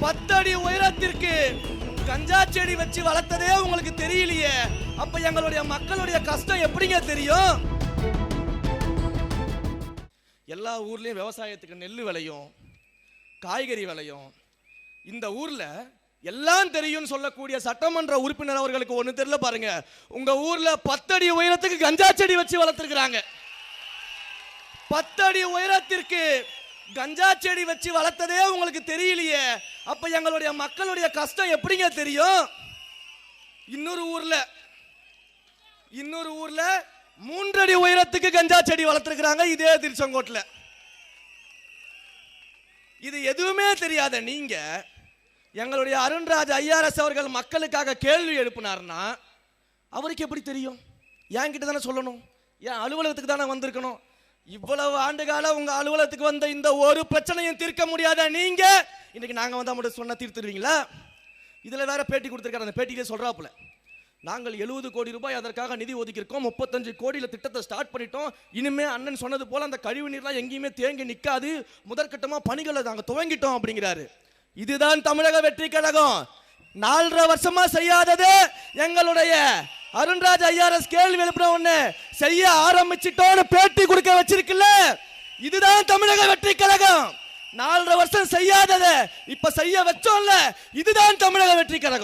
10 அடி உயரத்திற்கு கஞ்சா செடி வச்சு வளர்த்ததே உங்களுக்கு தெரியலையே, அப்ப எங்களுடைய மக்களுடைய கஷ்டம் எப்படிங்க தெரியும்? எல்லா ஊர்லயும் விவசாயத்துக்கு நெல் விளையும், காய்கறி விளையும். இந்த ஊர்ல எல்லாம் தெரியும் சொல்லக்கூடிய சட்டமன்ற உறுப்பினர் அவர்களுக்கு ஒண்ணு தெரியல பாருங்க. உங்க ஊர்ல 10 அடி உயரத்துக்கு கஞ்சா செடி வச்சு வளர்த்திருக்கிறாங்க. 10 அடி உயரத்திற்கு கஞ்சா செடி வச்சு வளர்த்ததே உங்களுக்கு தெரியலையே, அப்ப எங்களுடைய மக்களுடைய கஷ்டம் எப்படிங்க தெரியும்? இன்னொரு ஊர்ல 3 அடி உயரத்துக்கு கஞ்சா செடி வளர்த்திருக்கிறாங்க இதே திருச்செங்கோட்டுல. இது எதுவுமே தெரியாத நீங்க எங்களுடைய அருண்ராஜ் ஐஆர்எஸ் அவர்கள் மக்களுக்காக கேள்வி எழுப்பினார்னா அவருக்கு எப்படி தெரியும்? என்கிட்ட தானே சொல்லணும், என் அலுவலகத்துக்கு தானே வந்திருக்கணும். இவ்வளவு ஆண்டுகால உங்க அலுவலகத்துக்கு வந்த இந்த ஒரு பிரச்சனையும் தீர்க்க முடியாத நீங்க இன்னைக்கு நாங்க வந்தா மட்டும் சொன்னா தீர்த்துருவீங்களா? இதுல வேற பேட்டி கொடுத்திருக்காரு. அந்த பேட்டியிலே சொல்றாப்புல, நாங்கள் 70 கோடி ரூபாய் அதற்காக நிதி ஒதுக்கியிருக்கோம், 35 கோடியில திட்டத்தை ஸ்டார்ட் பண்ணிட்டோம். இனிமே அண்ணன் சொன்னது போல அந்த கழிவு நீர்லாம் எங்கேயுமே தேங்கி நிற்காது, முதற்கட்டமா பணிகளை நாங்க துவங்கிட்டோம் அப்படிங்கிறாரு. இதுதான் தமிழக வெற்றி கழகம். 4.5 வருஷமா செய்யாதது எங்களுடைய அருண்ராஜ் ஐஆர்எஸ் கேள்வி எழுப்பின உடனே செய்ய ஆரம்பிச்சிட்டோன்னு பேட்டி கொடுக்க வச்சிருக்குல்ல, இதுதான் தமிழக வெற்றி கழகம். 4.5 வருஷம் செய்யாததை இப்ப செய்ய வச்சோம்ல, இதுதான் தமிழக வெற்றி கழகம்.